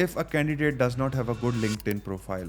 If a candidate does not have a good LinkedIn profile,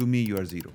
to me you are zero.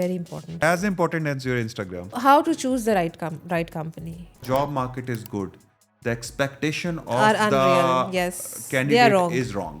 very important. As important as your Instagram. How to choose the right company? Job market is good. The expectation Are of unreal. the Yes, they are candidate wrong. is wrong.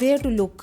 Where to look?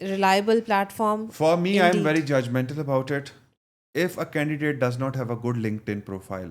reliable platform. For me, I am Indeed. very judgmental about it. If a candidate does not have a good LinkedIn profile,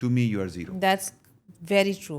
to me you are zero. That's very true.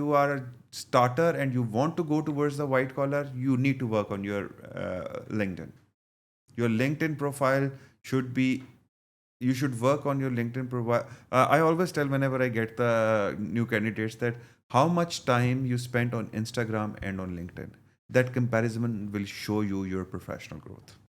you are a starter and you want to go towards the white collar, you need to work on your LinkedIn. Your LinkedIn profile should be, you should work on your LinkedIn profile. I always tell whenever I get the new candidates that how much time you spent on Instagram and on LinkedIn. That comparison will show you your professional growth.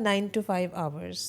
9 to 5 hours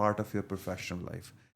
part of your professional life.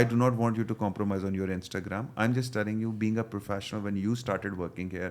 I do not want you to compromise on your Instagram. I'm just telling you, being a professional, when you started working here,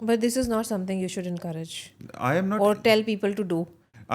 But this is not something you should encourage I am not, or tell people to do.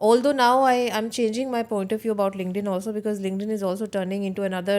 although now I'm changing my point of view about LinkedIn also, because LinkedIn is also turning into another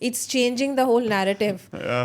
it's changing the whole narrative.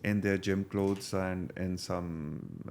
in their gym clothes and in some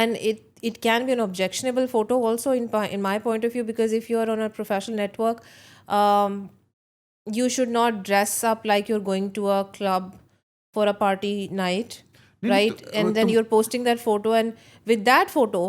and it can be an objectionable photo also in my point of view, because if you are on a professional network, you should not dress up like you're going to a club for a party night, right? And then you're posting that photo, and with that photo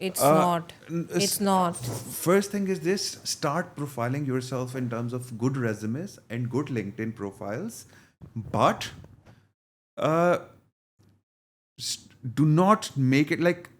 It's not. First thing is this: start profiling yourself in terms of good resumes and good LinkedIn profiles, but do not make it like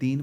3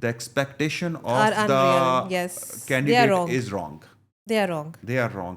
the expectation are of unreal. the Yes, they are candidate wrong. is wrong. They are wrong. They are wrong.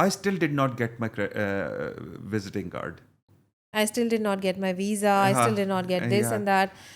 I still did not get my visiting card. I still did not get my visa. I still did not get this and that.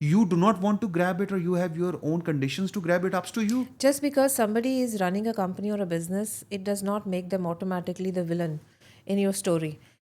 You do not want to grab it or you have your own conditions to grab it, up to you. Just because somebody is running a company or a business, it does not make them automatically the villain in your story.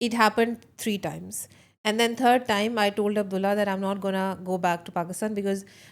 It happened 3 times. And then third time I told Abdullah that I'm not gonna go back to Pakistan because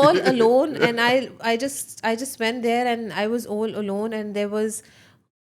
all alone, and I just went there and I was all alone, and there was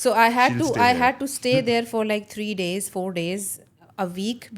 So I had to stay there for like 3 days, 4 days, a week,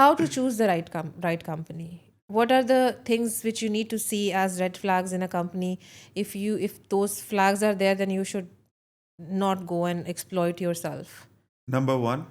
how to choose the right company? What are the things which you need to see as red flags in a company? If those flags are there, then you should not go and exploit yourself. Number 1,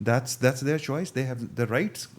that's their choice, they have the rights.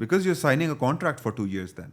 because you're signing a contract for 2 years then.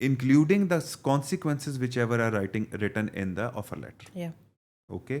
including the consequences whichever are written in the offer letter. Yeah. Okay.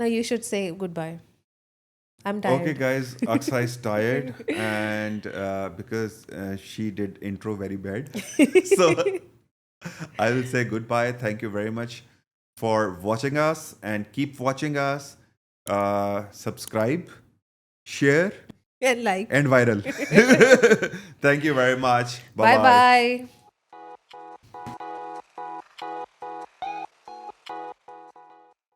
No, you should say goodbye. I'm tired. Okay, guys, Aksa is tired and because she did intro very bad. So I will say goodbye. Thank you very much for watching us and keep watching us. Subscribe, share, And like. and viral. Thank you very much. Bye bye.